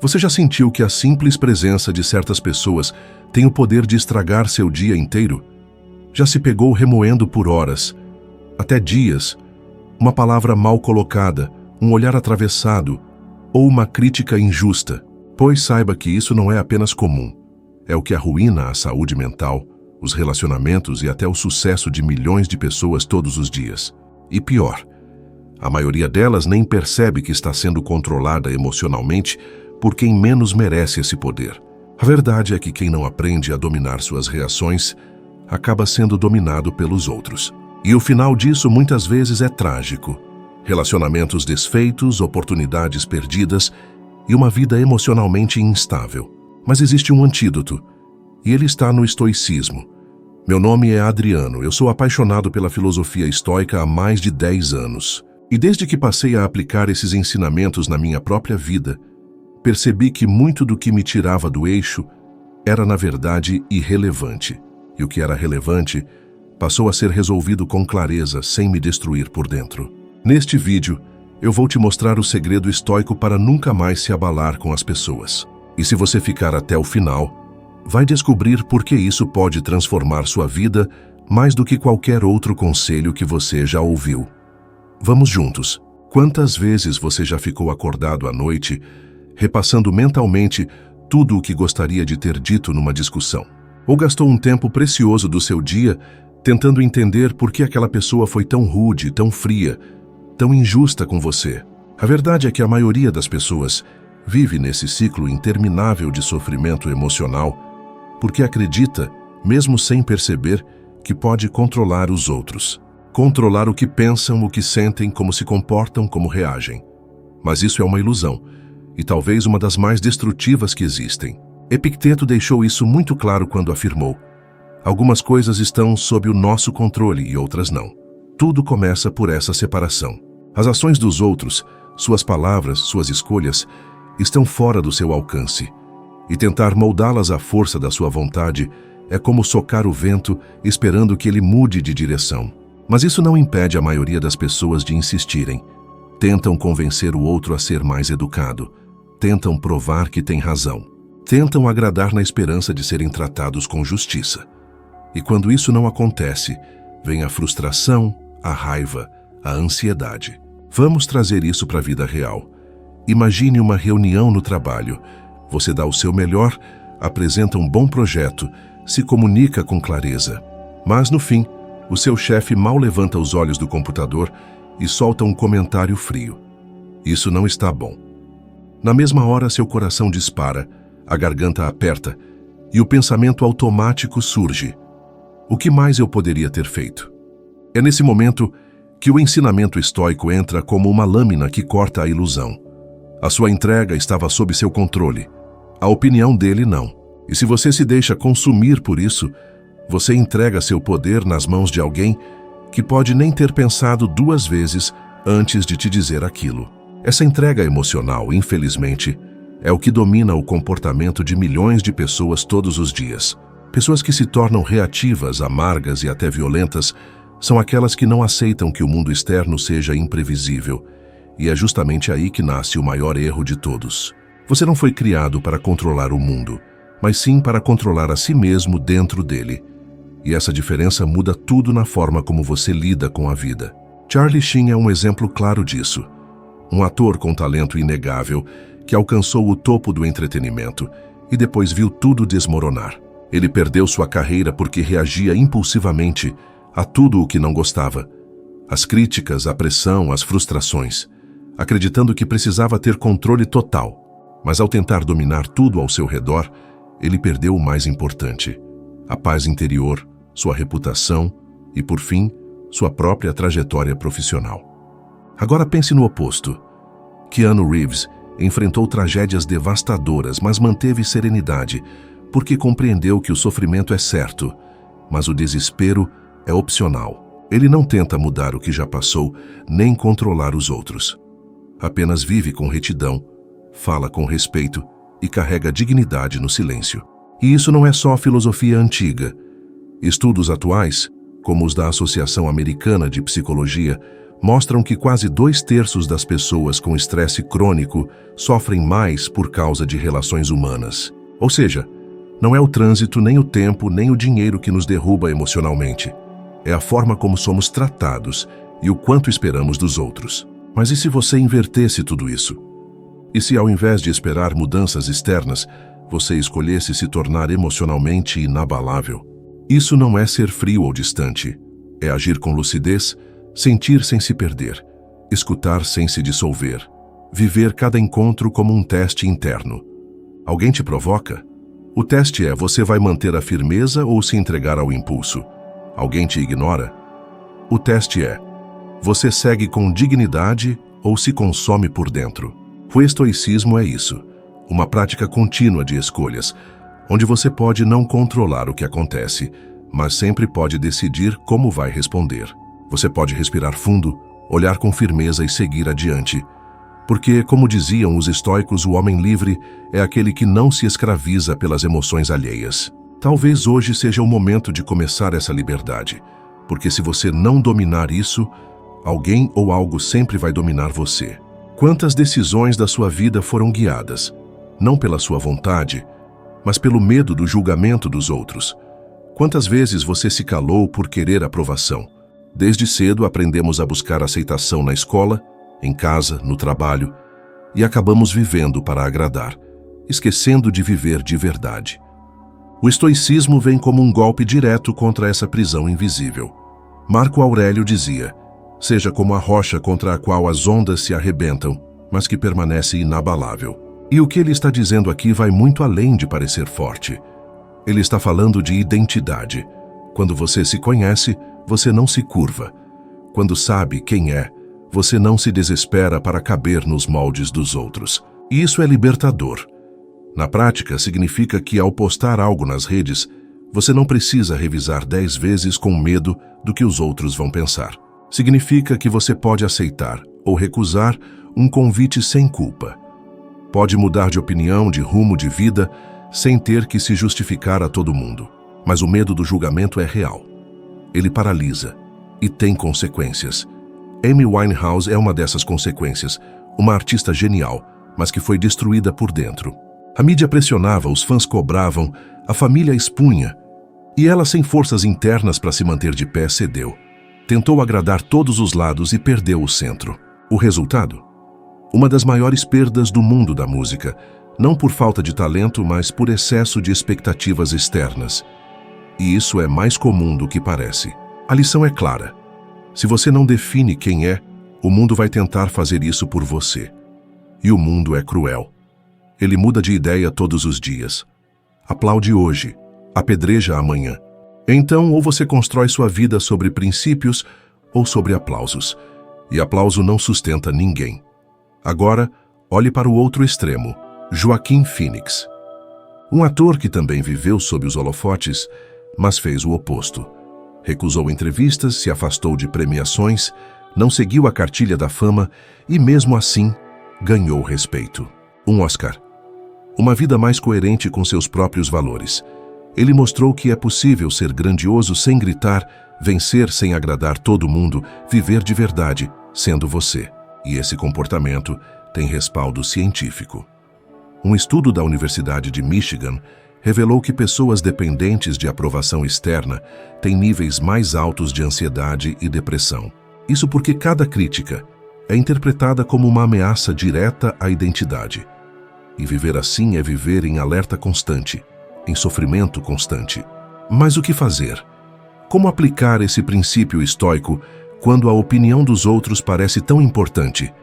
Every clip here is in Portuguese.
Você já sentiu que a simples presença de certas pessoas tem o poder de estragar seu dia inteiro? Já se pegou remoendo por horas, até dias, uma palavra mal colocada, um olhar atravessado ou uma crítica injusta? Pois saiba que isso não é apenas comum. É o que arruína a saúde mental, os relacionamentos e até o sucesso de milhões de pessoas todos os dias. E pior, a maioria delas nem percebe que está sendo controlada emocionalmente por quem menos merece esse poder. A verdade é que quem não aprende a dominar suas reações acaba sendo dominado pelos outros. E o final disso muitas vezes é trágico. Relacionamentos desfeitos, oportunidades perdidas e uma vida emocionalmente instável. Mas existe um antídoto, e ele está no estoicismo. Meu nome é Adriano, eu sou apaixonado pela filosofia estoica há mais de 10 anos. E desde que passei a aplicar esses ensinamentos na minha própria vida, percebi que muito do que me tirava do eixo era, na verdade, irrelevante. E o que era relevante passou a ser resolvido com clareza, sem me destruir por dentro. Neste vídeo, eu vou te mostrar o segredo estoico para nunca mais se abalar com as pessoas. E se você ficar até o final, vai descobrir por que isso pode transformar sua vida mais do que qualquer outro conselho que você já ouviu. Vamos juntos. Quantas vezes você já ficou acordado à noite, repassando mentalmente tudo o que gostaria de ter dito numa discussão? Ou gastou um tempo precioso do seu dia tentando entender por que aquela pessoa foi tão rude, tão fria, tão injusta com você? A verdade é que a maioria das pessoas vive nesse ciclo interminável de sofrimento emocional porque acredita, mesmo sem perceber, que pode controlar os outros. Controlar o que pensam, o que sentem, como se comportam, como reagem. Mas isso é uma ilusão, e talvez uma das mais destrutivas que existem. Epicteto deixou isso muito claro quando afirmou: algumas coisas estão sob o nosso controle e outras não. Tudo começa por essa separação. As ações dos outros, suas palavras, suas escolhas, estão fora do seu alcance. E tentar moldá-las à força da sua vontade é como socar o vento esperando que ele mude de direção. Mas isso não impede a maioria das pessoas de insistirem. Tentam convencer o outro a ser mais educado. Tentam provar que tem razão. Tentam agradar na esperança de serem tratados com justiça. E quando isso não acontece, vem a frustração, a raiva, a ansiedade. Vamos trazer isso para a vida real. Imagine uma reunião no trabalho. Você dá o seu melhor, apresenta um bom projeto, se comunica com clareza. Mas no fim, o seu chefe mal levanta os olhos do computador e solta um comentário frio. Isso não está bom. Na mesma hora, seu coração dispara, a garganta aperta e o pensamento automático surge: o que mais eu poderia ter feito? É nesse momento que o ensinamento estoico entra como uma lâmina que corta a ilusão. A sua entrega estava sob seu controle, a opinião dele não. E se você se deixa consumir por isso, você entrega seu poder nas mãos de alguém que pode nem ter pensado 2 vezes antes de te dizer aquilo. Essa entrega emocional, infelizmente, é o que domina o comportamento de milhões de pessoas todos os dias. Pessoas que se tornam reativas, amargas e até violentas são aquelas que não aceitam que o mundo externo seja imprevisível. E é justamente aí que nasce o maior erro de todos. Você não foi criado para controlar o mundo, mas sim para controlar a si mesmo dentro dele. E essa diferença muda tudo na forma como você lida com a vida. Charlie Sheen é um exemplo claro disso. Um ator com talento inegável que alcançou o topo do entretenimento e depois viu tudo desmoronar. Ele perdeu sua carreira porque reagia impulsivamente a tudo o que não gostava. As críticas, a pressão, as frustrações, acreditando que precisava ter controle total. Mas ao tentar dominar tudo ao seu redor, ele perdeu o mais importante: a paz interior, sua reputação e, por fim, sua própria trajetória profissional. Agora pense no oposto. Keanu Reeves enfrentou tragédias devastadoras, mas manteve serenidade, porque compreendeu que o sofrimento é certo, mas o desespero é opcional. Ele não tenta mudar o que já passou, nem controlar os outros. Apenas vive com retidão, fala com respeito e carrega dignidade no silêncio. E isso não é só filosofia antiga. Estudos atuais, como os da Associação Americana de Psicologia, mostram que quase 2/3 das pessoas com estresse crônico sofrem mais por causa de relações humanas. Ou seja, não é o trânsito, nem o tempo, nem o dinheiro que nos derruba emocionalmente. É a forma como somos tratados e o quanto esperamos dos outros. Mas e se você invertesse tudo isso? E se ao invés de esperar mudanças externas, você escolhesse se tornar emocionalmente inabalável? Isso não é ser frio ou distante. É agir com lucidez, sentir sem se perder, escutar sem se dissolver, viver cada encontro como um teste interno. Alguém te provoca? O teste é: você vai manter a firmeza ou se entregar ao impulso? Alguém te ignora? O teste é: você segue com dignidade ou se consome por dentro? O estoicismo é isso, uma prática contínua de escolhas, onde você pode não controlar o que acontece, mas sempre pode decidir como vai responder. Você pode respirar fundo, olhar com firmeza e seguir adiante. Porque, como diziam os estoicos, o homem livre é aquele que não se escraviza pelas emoções alheias. Talvez hoje seja o momento de começar essa liberdade, porque se você não dominar isso, alguém ou algo sempre vai dominar você. Quantas decisões da sua vida foram guiadas, não pela sua vontade, mas pelo medo do julgamento dos outros? Quantas vezes você se calou por querer aprovação? Desde cedo aprendemos a buscar aceitação na escola, em casa, no trabalho, e acabamos vivendo para agradar, esquecendo de viver de verdade. O estoicismo vem como um golpe direto contra essa prisão invisível. Marco Aurélio dizia: seja como a rocha contra a qual as ondas se arrebentam, mas que permanece inabalável. E o que ele está dizendo aqui vai muito além de parecer forte. Ele está falando de identidade. Quando você se conhece, você não se curva. Quando sabe quem é, você não se desespera para caber nos moldes dos outros. E isso é libertador. Na prática, significa que ao postar algo nas redes, você não precisa revisar 10 vezes com medo do que os outros vão pensar. Significa que você pode aceitar ou recusar um convite sem culpa. Pode mudar de opinião, de rumo de vida, sem ter que se justificar a todo mundo. Mas o medo do julgamento é real. Ele paralisa e tem consequências. Amy Winehouse é uma dessas consequências, uma artista genial, mas que foi destruída por dentro. A mídia pressionava, os fãs cobravam, a família expunha, e ela, sem forças internas para se manter de pé, cedeu. Tentou agradar todos os lados e perdeu o centro. O resultado? Uma das maiores perdas do mundo da música, não por falta de talento, mas por excesso de expectativas externas. E isso é mais comum do que parece. A lição é clara. Se você não define quem é, o mundo vai tentar fazer isso por você. E o mundo é cruel. Ele muda de ideia todos os dias. Aplaude hoje, apedreja amanhã. Então, ou você constrói sua vida sobre princípios ou sobre aplausos. E aplauso não sustenta ninguém. Agora, olhe para o outro extremo, Joaquim Phoenix. Um ator que também viveu sob os holofotes, mas fez o oposto. Recusou entrevistas, se afastou de premiações, não seguiu a cartilha da fama e, mesmo assim, ganhou respeito. Um Oscar. Uma vida mais coerente com seus próprios valores. Ele mostrou que é possível ser grandioso sem gritar, vencer sem agradar todo mundo, viver de verdade, sendo você. E esse comportamento tem respaldo científico. Um estudo da Universidade de Michigan revelou que pessoas dependentes de aprovação externa têm níveis mais altos de ansiedade e depressão. Isso porque cada crítica é interpretada como uma ameaça direta à identidade. E viver assim é viver em alerta constante, em sofrimento constante. Mas o que fazer? Como aplicar esse princípio estoico quando a opinião dos outros parece tão importante?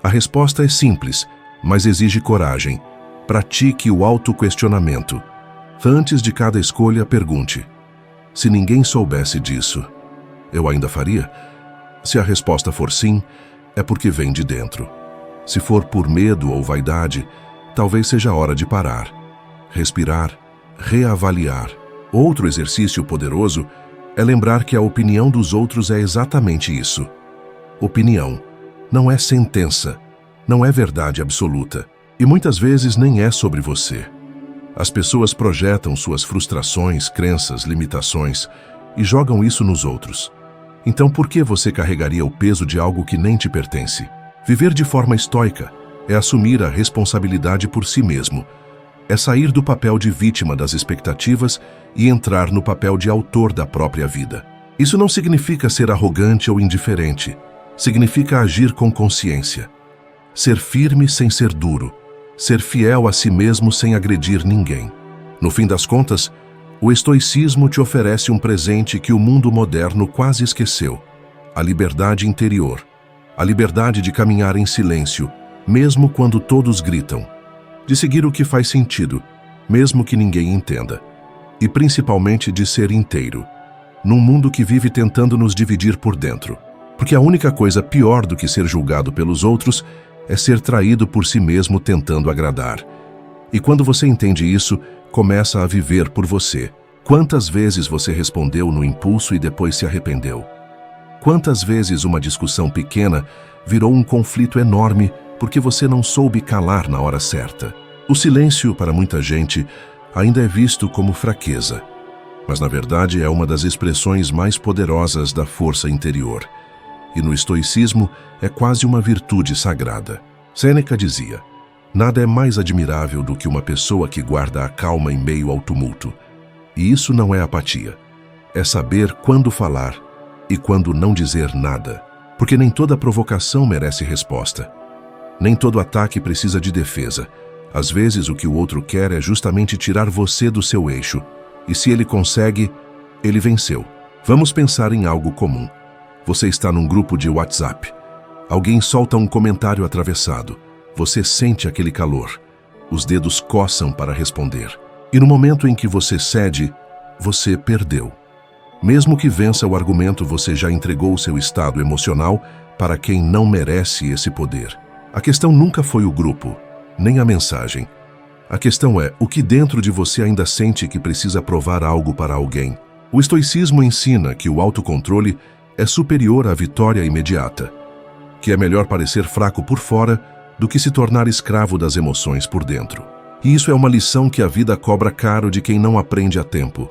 A resposta é simples, mas exige coragem. Pratique o autoquestionamento. Antes de cada escolha, pergunte: se ninguém soubesse disso, eu ainda faria? Se a resposta for sim, é porque vem de dentro. Se for por medo ou vaidade, talvez seja a hora de parar, respirar, reavaliar. Outro exercício poderoso é lembrar que a opinião dos outros é exatamente isso. Opinião não é sentença, não é verdade absoluta, e muitas vezes nem é sobre você. As pessoas projetam suas frustrações, crenças, limitações e jogam isso nos outros. Então por que você carregaria o peso de algo que nem te pertence? Viver de forma estoica é assumir a responsabilidade por si mesmo. É sair do papel de vítima das expectativas e entrar no papel de autor da própria vida. Isso não significa ser arrogante ou indiferente. Significa agir com consciência. Ser firme sem ser duro. Ser fiel a si mesmo sem agredir ninguém. No fim das contas, o estoicismo te oferece um presente que o mundo moderno quase esqueceu: a liberdade interior. A liberdade de caminhar em silêncio, mesmo quando todos gritam. De seguir o que faz sentido, mesmo que ninguém entenda. E principalmente de ser inteiro, num mundo que vive tentando nos dividir por dentro. Porque a única coisa pior do que ser julgado pelos outros é ser traído por si mesmo tentando agradar. E quando você entende isso, começa a viver por você. Quantas vezes você respondeu no impulso e depois se arrependeu? Quantas vezes uma discussão pequena virou um conflito enorme porque você não soube calar na hora certa? O silêncio, para muita gente, ainda é visto como fraqueza, mas na verdade é uma das expressões mais poderosas da força interior. E no estoicismo é quase uma virtude sagrada. Sêneca dizia: nada é mais admirável do que uma pessoa que guarda a calma em meio ao tumulto. E isso não é apatia. É saber quando falar e quando não dizer nada. Porque nem toda provocação merece resposta. Nem todo ataque precisa de defesa. Às vezes o que o outro quer é justamente tirar você do seu eixo. E se ele consegue, ele venceu. Vamos pensar em algo comum. Você está num grupo de WhatsApp. Alguém solta um comentário atravessado. Você sente aquele calor. Os dedos coçam para responder. E no momento em que você cede, você perdeu. Mesmo que vença o argumento, você já entregou seu estado emocional para quem não merece esse poder. A questão nunca foi o grupo, nem a mensagem. A questão é o que dentro de você ainda sente que precisa provar algo para alguém. O estoicismo ensina que o autocontrole é superior à vitória imediata, que é melhor parecer fraco por fora do que se tornar escravo das emoções por dentro. E isso é uma lição que a vida cobra caro de quem não aprende a tempo.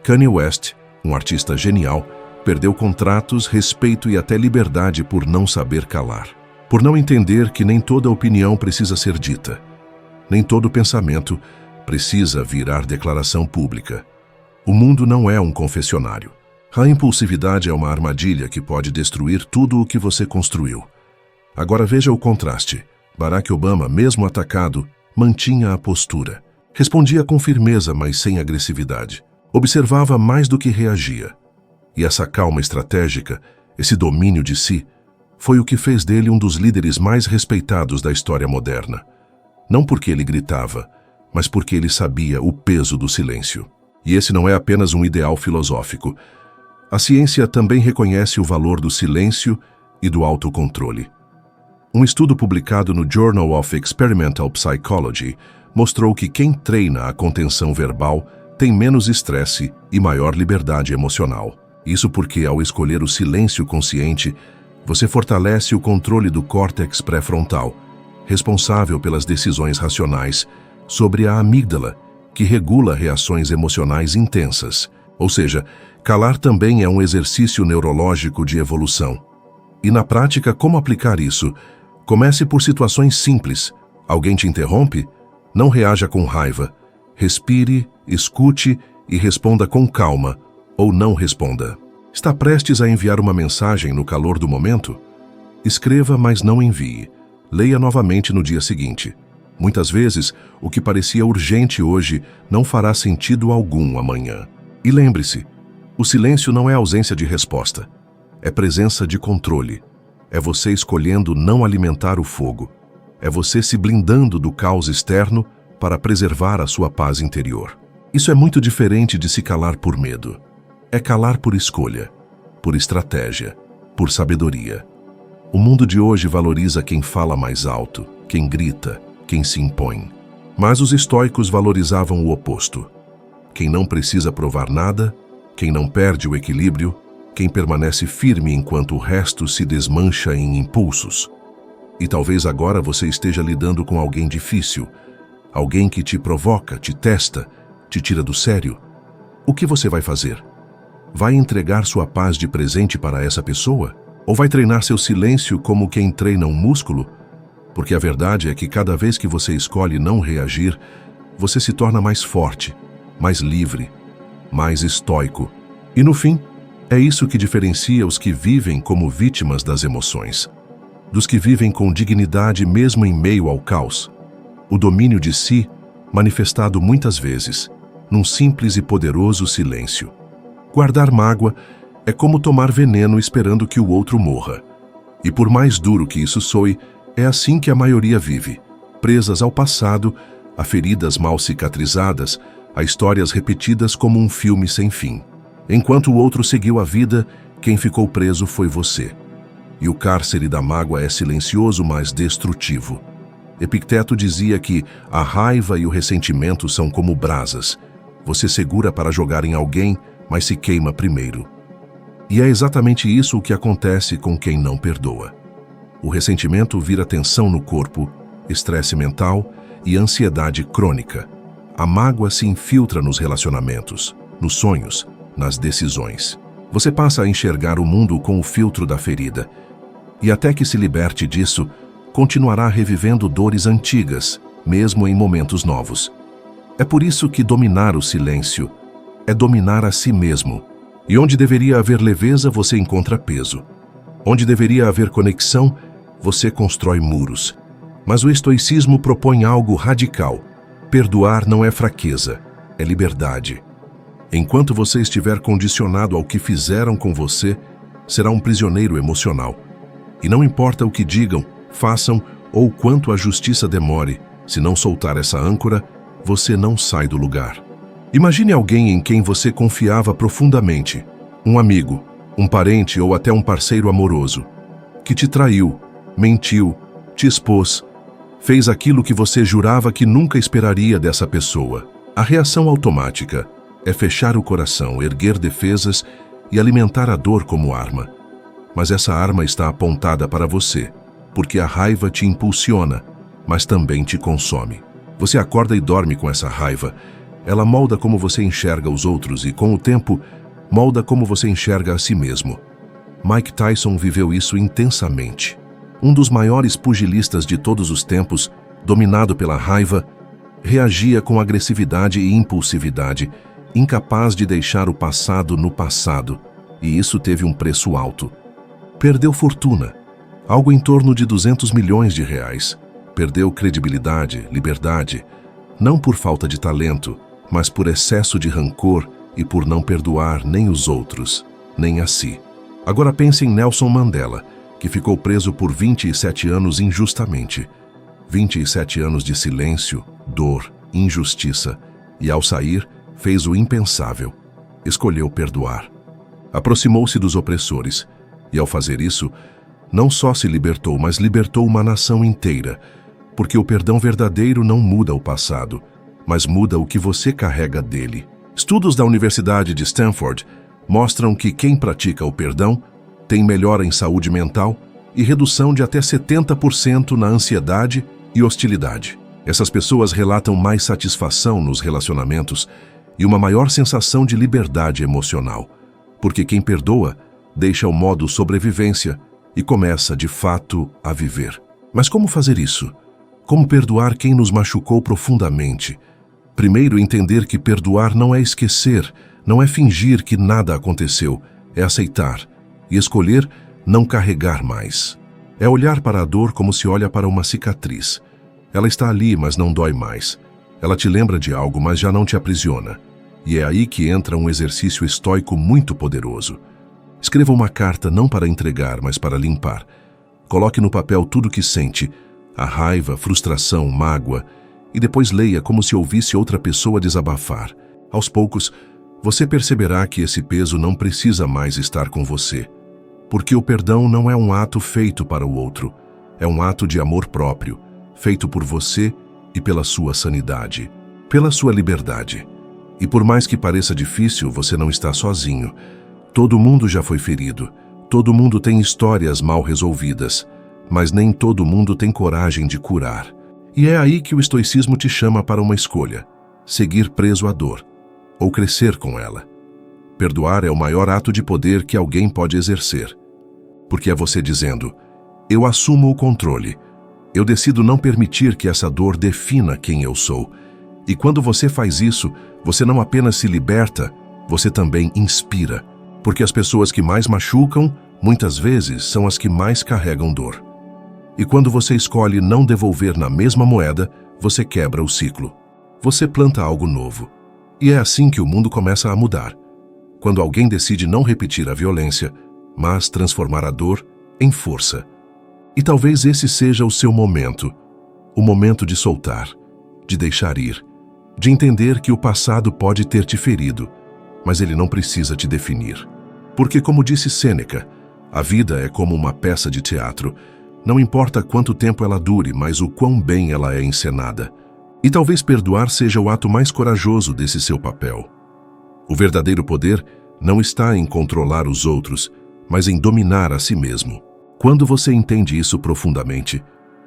Kanye West, um artista genial, perdeu contratos, respeito e até liberdade por não saber calar. Por não entender que nem toda opinião precisa ser dita. Nem todo pensamento precisa virar declaração pública. O mundo não é um confessionário. A impulsividade é uma armadilha que pode destruir tudo o que você construiu. Agora veja o contraste. Barack Obama, mesmo atacado, mantinha a postura. Respondia com firmeza, mas sem agressividade. Observava mais do que reagia. E essa calma estratégica, esse domínio de si, foi o que fez dele um dos líderes mais respeitados da história moderna. Não porque ele gritava, mas porque ele sabia o peso do silêncio. E esse não é apenas um ideal filosófico. A ciência também reconhece o valor do silêncio e do autocontrole. Um estudo publicado no Journal of Experimental Psychology mostrou que quem treina a contenção verbal tem menos estresse e maior liberdade emocional. Isso porque, ao escolher o silêncio consciente, você fortalece o controle do córtex pré-frontal, responsável pelas decisões racionais, sobre a amígdala, que regula reações emocionais intensas. Ou seja, calar também é um exercício neurológico de evolução. E na prática, como aplicar isso? Comece por situações simples. Alguém te interrompe? Não reaja com raiva. Respire, escute e responda com calma, ou não responda. Está prestes a enviar uma mensagem no calor do momento? Escreva, mas não envie. Leia novamente no dia seguinte. Muitas vezes, o que parecia urgente hoje não fará sentido algum amanhã. E lembre-se, o silêncio não é ausência de resposta. É presença de controle. É você escolhendo não alimentar o fogo. É você se blindando do caos externo para preservar a sua paz interior. Isso é muito diferente de se calar por medo. É calar por escolha, por estratégia, por sabedoria. O mundo de hoje valoriza quem fala mais alto, quem grita, quem se impõe. Mas os estoicos valorizavam o oposto. Quem não precisa provar nada, quem não perde o equilíbrio, quem permanece firme enquanto o resto se desmancha em impulsos. E talvez agora você esteja lidando com alguém difícil, alguém que te provoca, te testa, te tira do sério. O que você vai fazer? Vai entregar sua paz de presente para essa pessoa? Ou vai treinar seu silêncio como quem treina um músculo? Porque a verdade é que cada vez que você escolhe não reagir, você se torna mais forte, mais livre, mais estoico. E no fim, é isso que diferencia os que vivem como vítimas das emoções, dos que vivem com dignidade mesmo em meio ao caos. O domínio de si, manifestado muitas vezes, num simples e poderoso silêncio. Guardar mágoa é como tomar veneno esperando que o outro morra. E por mais duro que isso soe, é assim que a maioria vive, presas ao passado, a feridas mal cicatrizadas, a histórias repetidas como um filme sem fim. Enquanto o outro seguiu a vida, quem ficou preso foi você. E o cárcere da mágoa é silencioso, mas destrutivo. Epicteto dizia que a raiva e o ressentimento são como brasas. Você segura para jogar em alguém, mas se queima primeiro. E é exatamente isso o que acontece com quem não perdoa. O ressentimento vira tensão no corpo, estresse mental e ansiedade crônica. A mágoa se infiltra nos relacionamentos, nos sonhos, nas decisões. Você passa a enxergar o mundo com o filtro da ferida. E até que se liberte disso, continuará revivendo dores antigas, mesmo em momentos novos. É por isso que dominar o silêncio é dominar a si mesmo. E onde deveria haver leveza, você encontra peso. Onde deveria haver conexão, você constrói muros. Mas o estoicismo propõe algo radical. Perdoar não é fraqueza, é liberdade. Enquanto você estiver condicionado ao que fizeram com você, será um prisioneiro emocional. E não importa o que digam, façam ou quanto a justiça demore, se não soltar essa âncora, você não sai do lugar. Imagine alguém em quem você confiava profundamente, um amigo, um parente ou até um parceiro amoroso, que te traiu, mentiu, te expôs, fez aquilo que você jurava que nunca esperaria dessa pessoa. A reação automática é fechar o coração, erguer defesas e alimentar a dor como arma. Mas essa arma está apontada para você, porque a raiva te impulsiona, mas também te consome. Você acorda e dorme com essa raiva. Ela molda como você enxerga os outros e, com o tempo, molda como você enxerga a si mesmo. Mike Tyson viveu isso intensamente. Um dos maiores pugilistas de todos os tempos, dominado pela raiva, reagia com agressividade e impulsividade, incapaz de deixar o passado no passado, e isso teve um preço alto. Perdeu fortuna, algo em torno de 200 milhões de reais. Perdeu credibilidade, liberdade, não por falta de talento, mas por excesso de rancor e por não perdoar nem os outros, nem a si. Agora pense em Nelson Mandela, que ficou preso por 27 anos injustamente. 27 anos de silêncio, dor, injustiça, e ao sair, fez o impensável. Escolheu perdoar. Aproximou-se dos opressores, e ao fazer isso, não só se libertou, mas libertou uma nação inteira, porque o perdão verdadeiro não muda o passado, mas muda o que você carrega dele. Estudos da Universidade de Stanford mostram que quem pratica o perdão tem melhora em saúde mental e redução de até 70% na ansiedade e hostilidade. Essas pessoas relatam mais satisfação nos relacionamentos e uma maior sensação de liberdade emocional, porque quem perdoa deixa o modo sobrevivência e começa, de fato, a viver. Mas como fazer isso? Como perdoar quem nos machucou profundamente? Primeiro, entender que perdoar não é esquecer, não é fingir que nada aconteceu, é aceitar e escolher não carregar mais. É olhar para a dor como se olha para uma cicatriz. Ela está ali, mas não dói mais. Ela te lembra de algo, mas já não te aprisiona. E é aí que entra um exercício estoico muito poderoso. Escreva uma carta não para entregar, mas para limpar. Coloque no papel tudo o que sente, a raiva, frustração, mágoa, e depois leia como se ouvisse outra pessoa desabafar. Aos poucos, você perceberá que esse peso não precisa mais estar com você. Porque o perdão não é um ato feito para o outro, é um ato de amor próprio, feito por você e pela sua sanidade, pela sua liberdade. E por mais que pareça difícil, você não está sozinho. Todo mundo já foi ferido, todo mundo tem histórias mal resolvidas, mas nem todo mundo tem coragem de curar. E é aí que o estoicismo te chama para uma escolha: seguir preso à dor ou crescer com ela. Perdoar é o maior ato de poder que alguém pode exercer. Porque é você dizendo: eu assumo o controle. Eu decido não permitir que essa dor defina quem eu sou. E quando você faz isso, você não apenas se liberta, você também inspira. Porque as pessoas que mais machucam, muitas vezes, são as que mais carregam dor. E quando você escolhe não devolver na mesma moeda, você quebra o ciclo. Você planta algo novo. E é assim que o mundo começa a mudar. Quando alguém decide não repetir a violência, mas transformar a dor em força. E talvez esse seja o seu momento. O momento de soltar, de deixar ir, de entender que o passado pode ter te ferido, mas ele não precisa te definir. Porque, como disse Sêneca, a vida é como uma peça de teatro. Não importa quanto tempo ela dure, mas o quão bem ela é encenada. E talvez perdoar seja o ato mais corajoso desse seu papel. O verdadeiro poder não está em controlar os outros, mas em dominar a si mesmo. Quando você entende isso profundamente,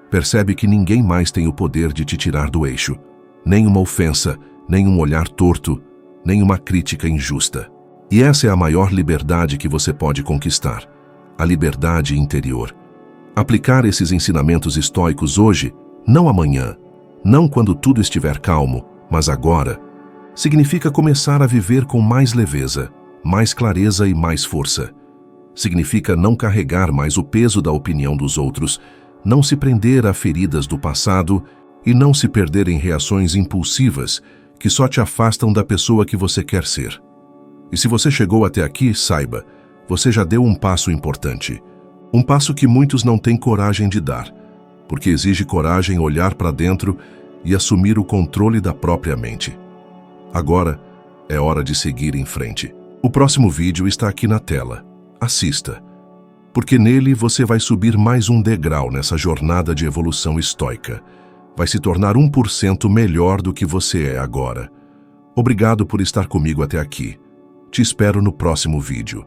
percebe que ninguém mais tem o poder de te tirar do eixo. Nem uma ofensa, nem um olhar torto, nem uma crítica injusta. E essa é a maior liberdade que você pode conquistar, a liberdade interior. Aplicar esses ensinamentos estoicos hoje, não amanhã, não quando tudo estiver calmo, mas agora, significa começar a viver com mais leveza, mais clareza e mais força. Significa não carregar mais o peso da opinião dos outros, não se prender a feridas do passado e não se perder em reações impulsivas que só te afastam da pessoa que você quer ser. E se você chegou até aqui, saiba, você já deu um passo importante. Um passo que muitos não têm coragem de dar, porque exige coragem olhar para dentro e assumir o controle da própria mente. Agora é hora de seguir em frente. O próximo vídeo está aqui na tela. Assista, porque nele você vai subir mais um degrau nessa jornada de evolução estoica. Vai se tornar 1% melhor do que você é agora. Obrigado por estar comigo até aqui. Te espero no próximo vídeo.